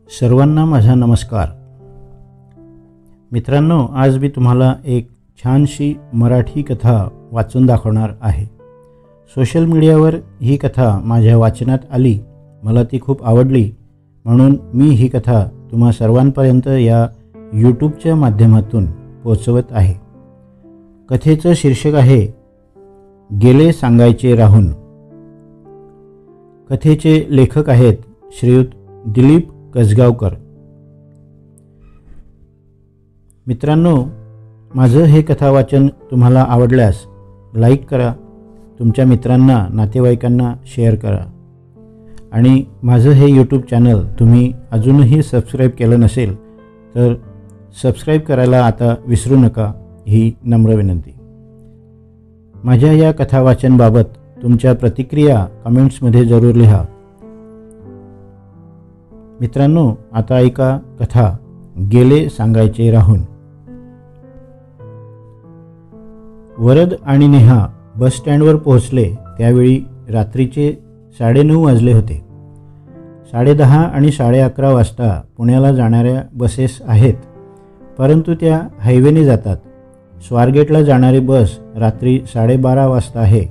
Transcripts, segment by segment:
सर्वांना माझा नमस्कार. मित्रांनो, आज मी तुम्हाला एक छानशी मराठी कथा वाचून दाखवणार आहे. सोशल मीडियावर ही कथा माझ्या वाचनात आली, मला ती खूप आवडली, म्हणून मी ही कथा तुम्हा सर्वांपर्यंत या यूट्यूबच्या माध्यमातून पोहोचवत आहे. कथेचं शीर्षक आहे गेले सांगायचे राहून. कथेचे लेखक आहेत श्रीयुत दिलीप कसगावकर. मित्रांनो, माझं हे कथा वाचन तुम्हाला आवडल्यास लाईक करा, तुमच्या मित्रांना नातेवाईकांना शेअर करा आणि माझं हे यूट्यूब चॅनल तुम्ही अजूनही सबस्क्राईब केलं नसेल तर सबस्क्राईब करायला आता विसरू नका, ही नम्र विनंती. माझ्या या कथा वाचनबाबत तुमच्या प्रतिक्रिया कमेंट्समध्ये जरूर लिहा. मित्रांनो, आता ऐका कथा गेले सांगायचे राहून. वरद आणि नेहा बस स्टँडवर पोहोचले त्यावेळी रात्रीचे 9:30 वाजले होते. 10:30 आणि 11:30 वाजता पुण्याला जाणाऱ्या बसेस आहेत, परंतु त्या हायवेने जातात. स्वारगेटला जाणारी बस रात्री 12:30 वाजता आहे,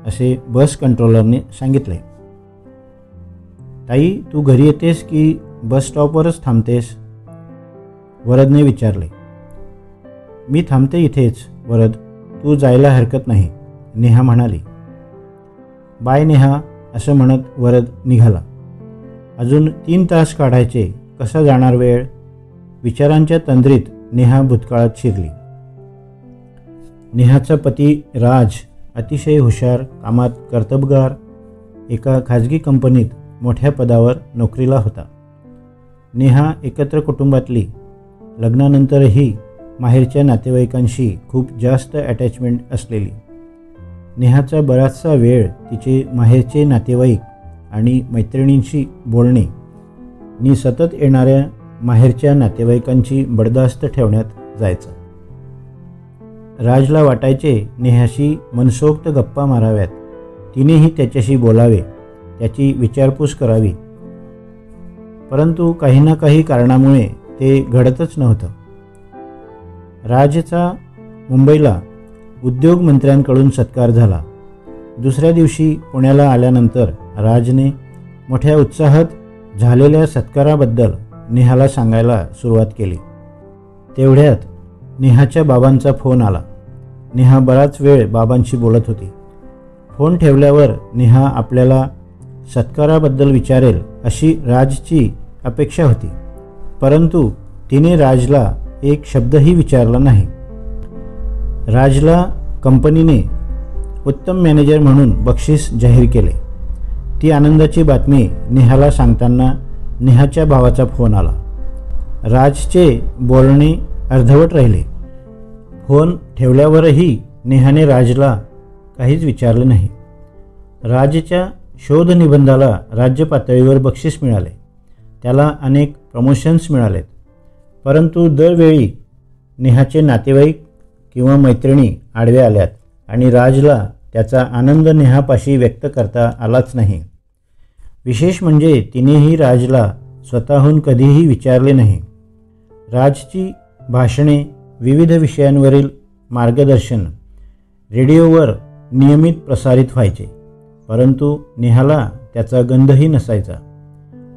असे बस कंट्रोलरने सांगितले. ताई, तू घरी येतेस की बस स्टॉपवरच थांबतेस? वरदने विचारले. मी थांबते इथेच वरद, तू जायला हरकत नाही, नेहा म्हणाली. बाय नेहा, असं म्हणत वरद निघाला. अजून 3 तास काढायचे, कसा जाणार वेळ? विचारांच्या तंद्रीत नेहा भूतकाळात शिरली. नेहाचा पती राज अतिशय हुशार, कामात कर्तबगार, एका खाजगी कंपनीत मोठ्या पदावर नोकरीला होता. नेहा एकत्र कुटुंबातली, लग्नानंतरही माहेरच्या नातेवाईकांशी खूप जास्त अटॅचमेंट असलेली. नेहाचा बराचसा वेळ तिचे माहेरचे नातेवाईक आणि मैत्रिणींशी बोलणे आणि सतत येणाऱ्या माहेरच्या नातेवाईकांची बडदास्त ठेवण्यात जायचा. राजला वाटायचे नेहाशी मनसोक्त गप्पा माराव्यात, तिनेही त्याच्याशी बोलावे, त्याची विचारपूस करावी, परंतु काही ना काही कारणामुळे ते घडतच नव्हतं. राजचा मुंबईला उद्योगमंत्र्यांकडून सत्कार झाला. दुसऱ्या दिवशी पुण्याला आल्यानंतर राजने मोठ्या उत्साहात झालेल्या सत्काराबद्दल नेहाला सांगायला सुरुवात केली. तेवढ्यात नेहाच्या बाबांचा फोन आला. नेहा बराच वेळ बाबांशी बोलत होती. फोन ठेवल्यावर नेहा आपल्याला सत्काराबद्दल विचारेल अशी राजची अपेक्षा होती, परंतु तिने राजला एक शब्दही विचारला नाही. राजला कंपनीने उत्तम मॅनेजर म्हणून बक्षीस जाहीर केले. ती आनंदाची बातमी नेहाला सांगताना नेहाच्या भावाचा फोन आला. राजचे बोलणे अर्धवट राहिले. फोन ठेवल्यावरही नेहाने राजला काहीच विचारले नाही. राजच्या शोध निबंधाला राज्य पातळीवर बक्षीस मिळाले, त्याला अनेक प्रमोशन्स मिळालेत, परंतु दरवेळी नेहाचे नातेवाईक किंवा मैत्रिणी आडव्या आल्यात आणि राजला त्याचा आनंद नेहापाशी व्यक्त करता आलाच नाही. विशेष म्हणजे तिनेही राजला स्वतःहून कधीही विचारले नाही. राजची भाषणे, विविध विषयांवरील मार्गदर्शन रेडिओवर नियमित प्रसारित व्हायचे, परंतु नेहाला त्याचा गंधही नसायचा.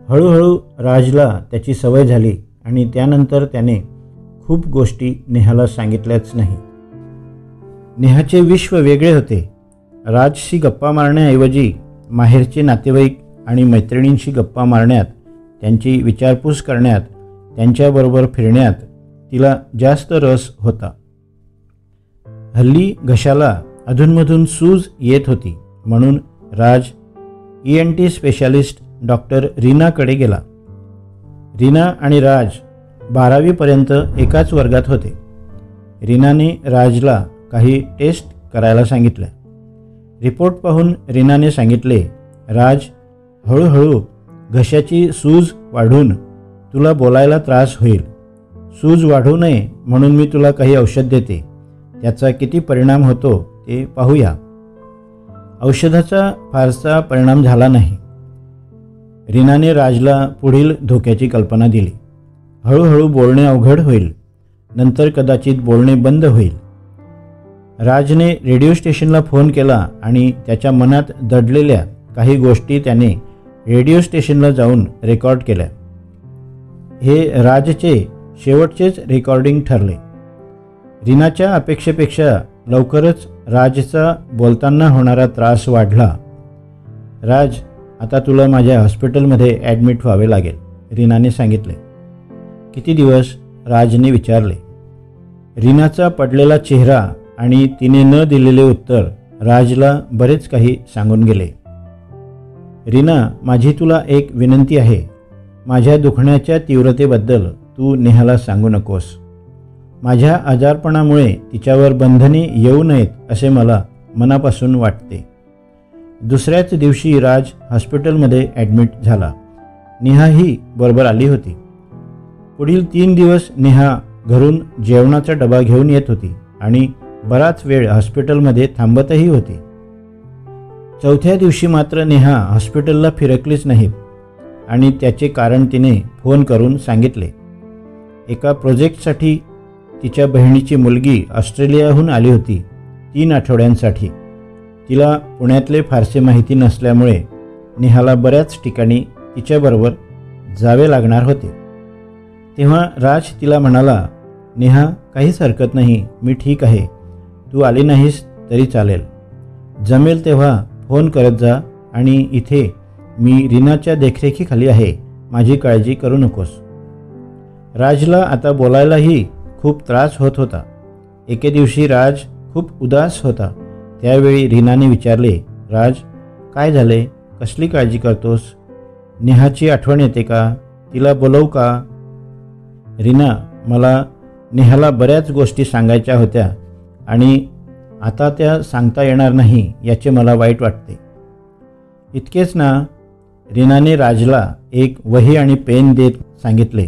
हळूहळू राजला त्याची सवय झाली आणि त्यानंतर त्याने खूप गोष्टी नेहाला सांगितल्याच नाही. नेहाचे विश्व वेगळे होते. राजशी गप्पा मारण्याऐवजी माहेरचे नातेवाईक आणि मैत्रिणींशी गप्पा मारण्यात, त्यांची विचारपूस करण्यात, त्यांच्याबरोबर फिरण्यात तिला जास्त रस होता. हल्ली घशाला अधूनमधून सूज येत होती, म्हणून राज ENT स्पेशालिस्ट डॉक्टर रीनाकडे गेला. रीना आणि राज 12वी पर्यंत एकाच वर्गात होते. रीनाने राजला काही टेस्ट करायला सांगितल्या. रिपोर्ट पाहून रीनाने सांगितले, राज, हळूहळू घशाची सूज वाढून तुला बोलायला त्रास होईल. सूज वाढू नये म्हणून मी तुला काही औषध देते, त्याचा किती परिणाम होतो ते पाहूया. औषधाचा फारसा परिणाम झाला नाही. रीनाने राजला पुढील धोक्याची कल्पना दिली. हळूहळू बोलणे अवघड होईल, नंतर कदाचित बोलणे बंद होईल. राजने रेडिओ स्टेशनला फोन केला आणि त्याच्या मनात दडलेल्या काही गोष्टी त्याने रेडिओ स्टेशनला जाऊन रेकॉर्ड केल्या. हे राजचे शेवटचेच रेकॉर्डिंग ठरले. रीनाच्या अपेक्षेपेक्षा लवकरच राजचा बोलताना होणारा त्रास वाढला. राज, आता तुला माझ्या हॉस्पिटलमध्ये ॲडमिट व्हावे लागेल, रीनाने सांगितले. किती दिवस? राजने विचारले. रीनाचा पडलेला चेहरा आणि तिने न दिलेले उत्तर राजला बरेच काही सांगून गेले. रीना, माझी तुला एक विनंती आहे. माझ्या दुखण्याच्या तीव्रतेबद्दल तू नेहाला सांगू नकोस. माझ्या आजारपणामुळे तिच्यावर बंधने येऊ नयेत असे मला मनापासून वाटते. दुसऱ्याच दिवशी राज हॉस्पिटलमध्ये ॲडमिट झाला. नेहाही बरोबर आली होती. पुढील 3 दिवस नेहा घरून जेवणाचा डबा घेऊन येत होती आणि बराच वेळ हॉस्पिटलमध्ये थांबतही होती. चौथ्या दिवशी मात्र नेहा हॉस्पिटलला फिरकलीच नाहीत आणि त्याचे कारण तिने फोन करून सांगितले. एका प्रोजेक्टसाठी तिच्या बहिणीची मुलगी ऑस्ट्रेलियाहून आली होती 3 आठवड्यांसाठी. तिला पुण्यातले फारसे माहिती नसल्यामुळे नेहाला बऱ्याच ठिकाणी तिच्याबरोबर जावे लागणार होते. तेव्हा राज तिला म्हणाला, नेहा, काहीच हरकत नाही, मी ठीक आहे. तू आली नाहीस तरी चालेल. जमेल तेव्हा फोन करत जा आणि इथे मी रीनाच्या देखरेखीखाली आहे. माझी काळजी करू नकोस. राजला आता बोलायलाही खूप त्रास होत होता. एके दिवशी राज खूप उदास होता. त्यावेळी रीनाने विचारले, राज, काय झाले? कसली काळजी करतोस? नेहाची आठवण येते का? तिला बोलवू का? रीना, मला नेहाला बऱ्याच गोष्टी सांगायच्या होत्या आणि आता त्या सांगता येणार नाही याचे मला वाईट वाटते. इतकेच ना? रीनाने राजला एक वही आणि पेन देत सांगितले,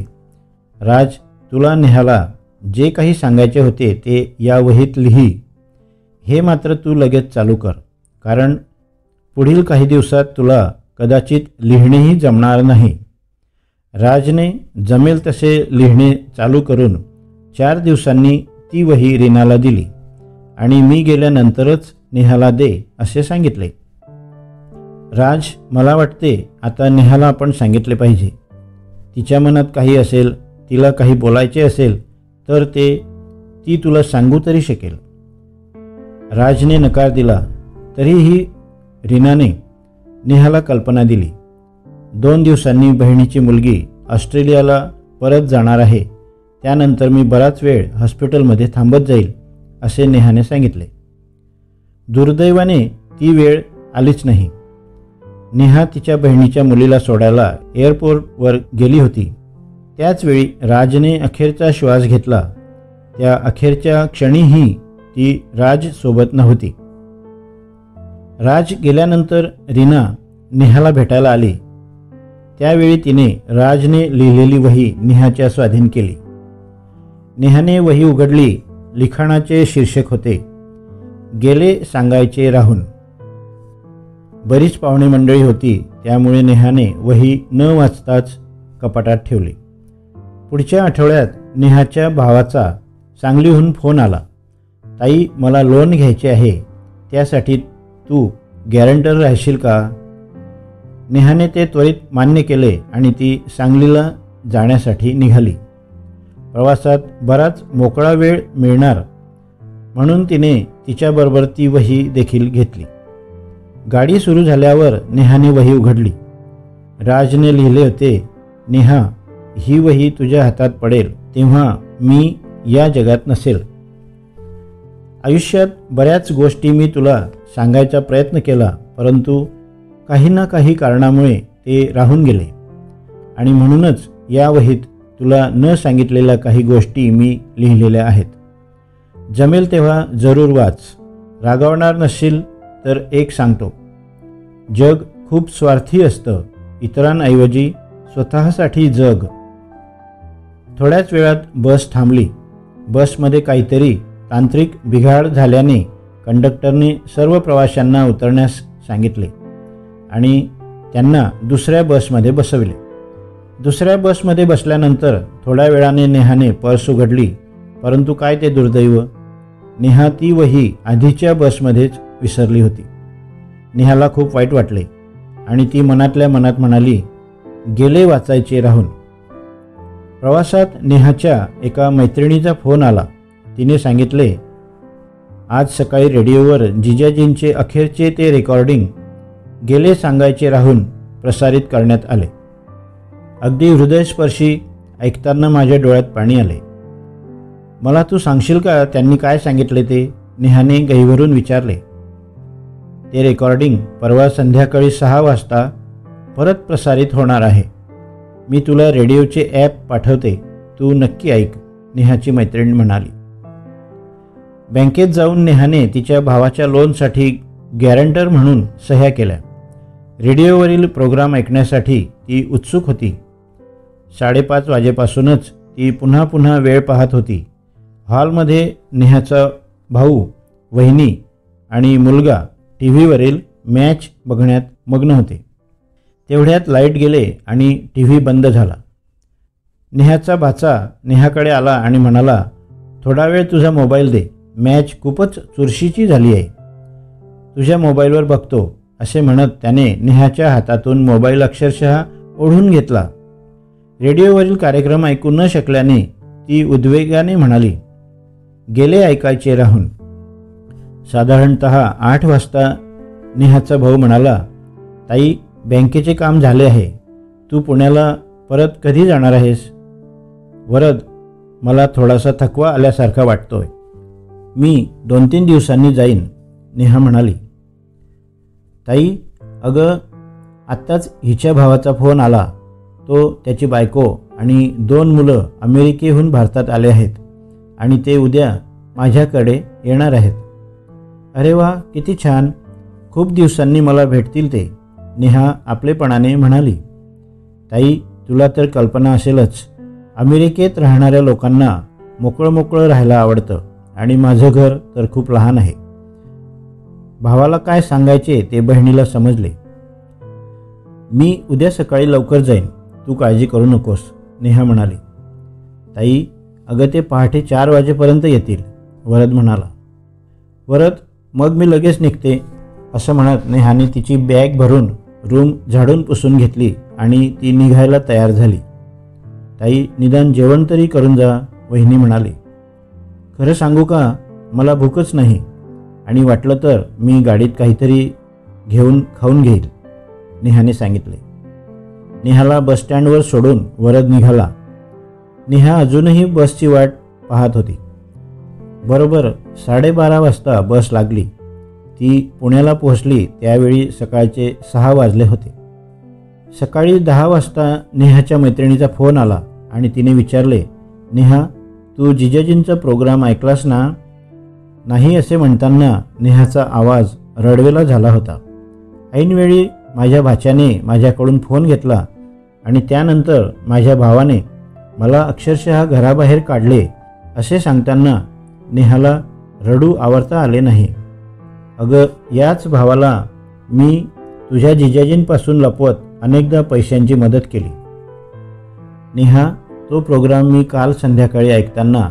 राज, तुला नेहाला जे काही सांगायचे होते ते या वहीत लिही. हे मात्र तू लगेच चालू कर, कारण पुढील काही दिवसात तुला कदाचित लिहिणेही जमणार नाही. राजने जमेल तसे लिहिणे चालू करून 4 दिवसांनी ती वही रीनाला दिली आणि मी गेल्यानंतरच नेहाला दे असे सांगितले. राज, मला वाटते आता नेहाला आपण सांगितले पाहिजे. तिच्या मनात काही असेल, तिला काही बोलायचे असेल तर ती तुला सांगू तरी शकेल. राजने नकार दिला. तरीही रीनाने नेहाला कल्पना दिली. 2 दिवसांनी बहिणीची मुलगी ऑस्ट्रेलियाला परत जाणार आहे. त्यानंतर मी बराच वेळ हॉस्पिटलमध्ये थांबत जाईल असे नेहाने सांगितले. दुर्दैवाने ती वेळ आलीच नाही. नेहा तिच्या बहिणीच्या मुलीला सोडायला एअरपोर्टवर गेली होती. त्याचवेळी राजने अखेरचा श्वास घेतला. त्या अखेरच्या क्षणीही ती राजसोबत नव्हती. राज गेल्यानंतर रीना नेहाला भेटायला आली. त्यावेळी तिने राजने लिहिलेली वही नेहाच्या स्वाधीन केली. नेहाने वही उघडली. लिखाणाचे शीर्षक होते, गेले सांगायचे राहून. बरीच पाहुणे मंडळी होती, त्यामुळे नेहाने वही न वाचताच कपाटात ठेवली. पुढच्या आठवड्यात नेहाच्या भावाचा सांगलीहून फोन आला. ताई, मला लोन घ्यायचे आहे, त्यासाठी तू गॅरंटर राहशील का? नेहाने ते त्वरित मान्य केले आणि ती सांगलीला जाण्यासाठी निघाली. प्रवासात बराच मोकळा वेळ मिळणार म्हणून तिने तिच्याबरोबर ती वही देखील घेतली. गाडी सुरू झाल्यावर नेहाने वही उघडली. राजने लिहिले होते, नेहा, ही वही तुझ्या हातात पडेल तेव्हा मी या जगात नसेल. आयुष्यात बऱ्याच गोष्टी मी तुला सांगायचा प्रयत्न केला, परंतु काही ना काही कारणामुळे ते राहून गेले आणि म्हणूनच या वहीत तुला न सांगितलेल्या काही गोष्टी मी लिहिलेल्या आहेत. जमेल तेव्हा जरूर वाच. रागावणार नसशील तर एक सांगतो, जग खूप स्वार्थी असतं. इतरांऐवजी स्वतःसाठी जग. थोड्याच वेळात बस थांबली. बसमध्ये काहीतरी तांत्रिक बिघाड झाल्याने कंडक्टरने सर्व प्रवाशांना उतरण्यास सांगितले आणि त्यांना दुसऱ्या बसमध्ये बसविले. दुसऱ्या बसमध्ये बसल्यानंतर थोड्या वेळाने नेहाने पर्स उघडली, परंतु काय ते दुर्दैव, नेहा ती वही आधीच्या बसमध्येच विसरली होती. नेहाला खूप वाईट वाटले आणि ती मनातल्या मनात म्हणाली, गेले वाचायचे राहून. प्रवासात नेहाच्या एका मैत्रिणीचा फोन आला. तिने सांगितले, आज सकाळी रेडिओवर जिजाजींचे अखेरचे ते रेकॉर्डिंग गेले सांगायचे राहून प्रसारित करण्यात आले. अगदी हृदयस्पर्शी ऐकताना माझ्या डोळ्यात पाणी आले. मला तू सांगशील का त्यांनी काय सांगितले ते, नेहाने गहिवरून विचारले. ते रेकॉर्डिंग परवा संध्याकाळी 6 वाजता परत प्रसारित होणार आहे. मी तुला रेडिओचे ॲप पाठवते, तू नक्की ऐक, नेहाची मैत्रीण म्हणाली. बँकेत जाऊन नेहाने तिच्या भावाच्या लोनसाठी गॅरंटर म्हणून सह्या केल्या. रेडिओवरील प्रोग्राम ऐकण्यासाठी ती उत्सुक होती. 5:30 वाजेपासूनच ती पुन्हा पुन्हा वेळ पाहत होती. हॉलमध्ये नेहाचा भाऊ, वहिनी आणि मुलगा टी व्हीवरील मॅच बघण्यात मग्न होते. तेवढ्यात लाईट गेले आणि टी व्ही बंद झाला. नेहाचा भाचा नेहाकडे आला आणि म्हणाला, थोडा वेळ तुझा मोबाईल दे, मॅच खूपच चुरशीची झाली आहे, तुझ्या मोबाईलवर बघतो, असे म्हणत त्याने नेहाच्या हातातून मोबाईल अक्षरशः ओढून घेतला. रेडिओवरील कार्यक्रम ऐकू न शकल्याने ती उद्वेगाने म्हणाली, गेले ऐकायचे राहून. साधारणतः 8 वाजता नेहाचा भाऊ म्हणाला, ताई, बँकेचे काम झाले आहे, तू पुण्याला परत कधी जाणार आहेस? वरद, मला थोडासा थकवा आल्यासारखा वाटतोय, मी 2-3 दिवसांनी जाईन, नेहा म्हणाली. ताई, अगं आत्ताच हिच्या भावाचा फोन आला, तो, त्याची बायको आणि 2 मुलं अमेरिकेहून भारतात आले आहेत आणि ते उद्या माझ्याकडे येणार आहेत. अरे वा, किती छान, खूप दिवसांनी मला भेटतील ते, नेहा आपलेपणाने म्हणाली. ताई, तुला तर कल्पना असेलच, अमेरिकेत राहणाऱ्या लोकांना मोकळं राहायला आवडतं आणि माझं घर तर खूप लहान आहे. भावाला काय सांगायचे ते बहिणीला समजले. मी उद्या सकाळी लवकर जाईन, तू काळजी करू नकोस, नेहा म्हणाली. ताई, अगं ते पहाटे 4 वाजेपर्यंत येतील, वरद म्हणाला. वरद, मग मी लगेच निघते, असं म्हणत नेहाने तिची बॅग भरून रूम झाडून पुसून घेतली आणि ती निघायला तयार झाली. ताई, निदान जेवण तरी करून जा, वहिनी म्हणाली. खरं सांगू का, मला भूकच नाही आणि वाटलं तर मी गाडीत काहीतरी घेऊन खाऊन घेईल, नेहाने सांगितले. नेहाला बसस्टँडवर सोडून वरद निघाला. नेहा अजूनही बसची वाट पाहत होती. बरोबर 12:30 वाजता बस लागली. ती पुण्याला पोहोचली त्यावेळी सकाळचे 6 वाजले होते. सकाळी 10 वाजता नेहाच्या मैत्रिणीचा फोन आला आणि तिने विचारले, नेहा, तू जिजाजींचा प्रोग्राम ऐकलास ना? नाही असे म्हणताना नेहाचा आवाज रडवेला झाला होता. ऐनवेळी माझ्या भाच्याने माझ्याकडून फोन घेतला आणि त्यानंतर माझ्या भावाने मला अक्षरशः घराबाहेर काढले, असे सांगताना नेहाला रडू आवरता आले नाही. अगं, याच भावाला मी तुझ्या जिजाजींपासून लपवत अनेकदा पैशांची मदत केली. नेहा, तो प्रोग्राम मी काल संध्याकाळी ऐकताना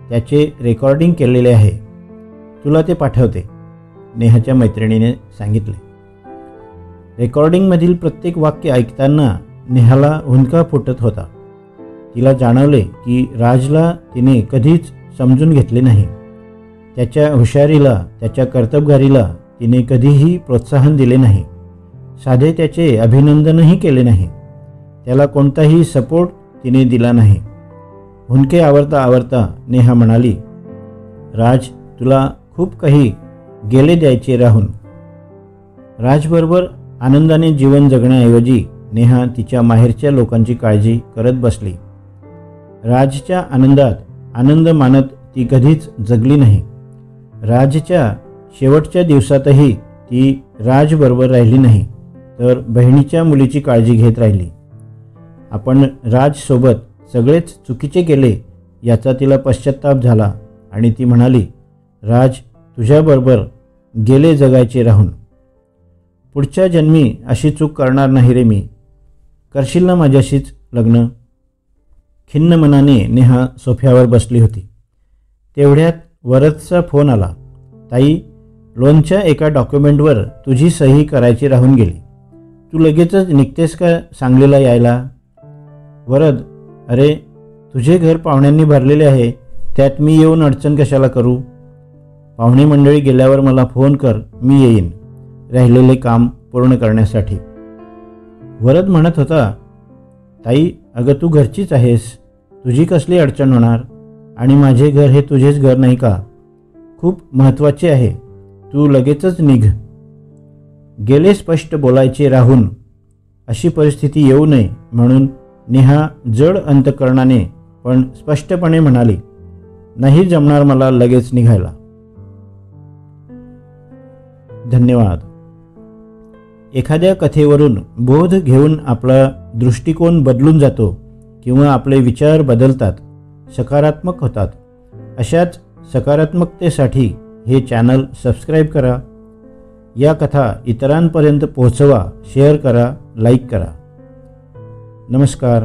त्याचे रेकॉर्डिंग केलेले आहे, तुला ते पाठवते, नेहाच्या मैत्रिणीने सांगितले. रेकॉर्डिंगमधील प्रत्येक वाक्य ऐकताना नेहाला हुंदका फुटत होता. तिला जाणवले की राजला तिने कधीच समजून घेतले नाही. त्याच्या हुशारीला, त्याच्या कर्तबगारीला तिने कधीही प्रोत्साहन दिले नाही. साधे त्याचे अभिनंदनही केले नाही. त्याला कोणताही सपोर्ट तिने दिला नाही. हुंदके आवरता आवरता नेहा म्हणाली, राज, तुला खूप काही गेले द्यायचे राहून. राजबरोबर आनंदाने जीवन जगण्याऐवजी नेहा तिच्या माहेरच्या लोकांची काळजी करत बसली. राजच्या आनंदात आनंद मानत ती कधीच जगली नाही. राजच्या शेवटच्या दिवसातही ती राजबरोबर राहिली नाही, तर बहिणीच्या मुलीची काळजी घेत राहिली. आपण राजसोबत सगळेच चुकीचे केले याचा तिला पश्चात्ताप झाला आणि ती म्हणाली, राज, तुझ्याबरोबर गेले जगायचे राहून. पुढच्या जन्मी अशी चूक करणार नाही रे मी. करशील ना माझ्याशीच लग्न. खिन्न मनाने नेहा सोफ्यावर बसली होती. तेवढ्यात वरदचा फोन आला. ताई, लोनच्या एका डॉक्युमेंटवर तुझी सही करायची राहून गेली. तू लगेचच निघतेस का सांगलीला यायला? वरद, अरे तुझे घर पाहुण्यांनी भरलेले आहे, त्यात मी येऊन अडचण कशाला करू? पाहुणे मंडळी गेल्यावर मला फोन कर, मी येईन राहिलेले काम पूर्ण करण्यासाठी. वरद म्हणत होता, ताई अगं तू घरचीच आहेस, तुझी कसली अडचण होणार? आणि माझे घर हे तुझेच घर नाही का? खूप महत्त्वाचे आहे, तू लगेचच निघ. गेले स्पष्ट बोलायचे राहून अशी परिस्थिती येऊ नये म्हणून नेहा जड अंतकरणाने पण स्पष्टपणे म्हणाली, नाही जमणार मला लगेच निघायला. धन्यवाद. एखाद्या कथेवरून बोध घेऊन आपला दृष्टिकोन बदलून जातो किंवा आपले विचार बदलतात, सकारात्मक होतात. अशाच सकारात्मकतेसाठी हे चॅनल सबस्क्राईब करा. या कथा इतरांपर्यंत पोहोचवा, शेअर करा, लाईक करा. नमस्कार.